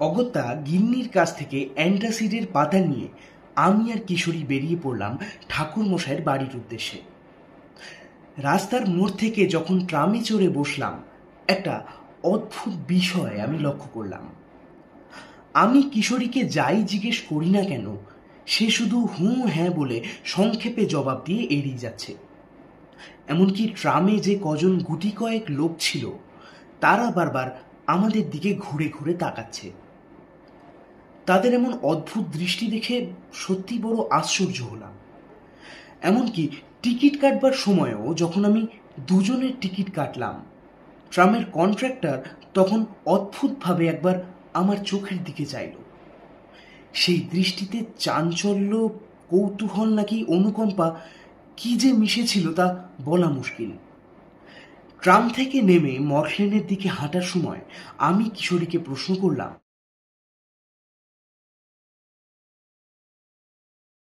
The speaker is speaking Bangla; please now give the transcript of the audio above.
অগত্যা গিন্নির কাছ থেকে অ্যান্টাসিডের পাতা নিয়ে আমি আর কিশোরী বেরিয়ে পড়লাম ঠাকুরমশাইয়ের বাড়ির উদ্দেশ্যে। রাস্তার মোড় থেকে যখন ট্রামে চড়ে বসলাম, একটা অদ্ভুত বিষয় আমি লক্ষ্য করলাম। আমি কিশোরীকে যাই জিজ্ঞেস করি না কেন, সে শুধু হুঁ হ্যাঁ বলে সংক্ষেপে জবাব দিয়ে এড়িয়ে যাচ্ছে। এমনকি ট্রামে যে কজন গুটি কয়েক লোক ছিল, তারা বারবার আমাদের দিকে ঘুরে ঘুরে তাকাচ্ছে। তাদের এমন অদ্ভুত দৃষ্টি দেখে সত্যি বড় আশ্চর্য হলাম। এমনকি টিকিট কাটবার সময়ও যখন আমি দুজনের টিকিট কাটলাম, ট্রামের কন্ট্রাক্টর তখন অদ্ভুতভাবে একবার আমার চোখের দিকে চাইল। সেই দৃষ্টিতে চাঞ্চল্য, কৌতূহল নাকি অনুকম্পা কি যে মিশেছিল তা বলা মুশকিল। ট্রাম থেকে নেমে মর্টল্যান্ডের দিকে হাঁটার সময় আমি কিশোরীকে প্রশ্ন করলাম,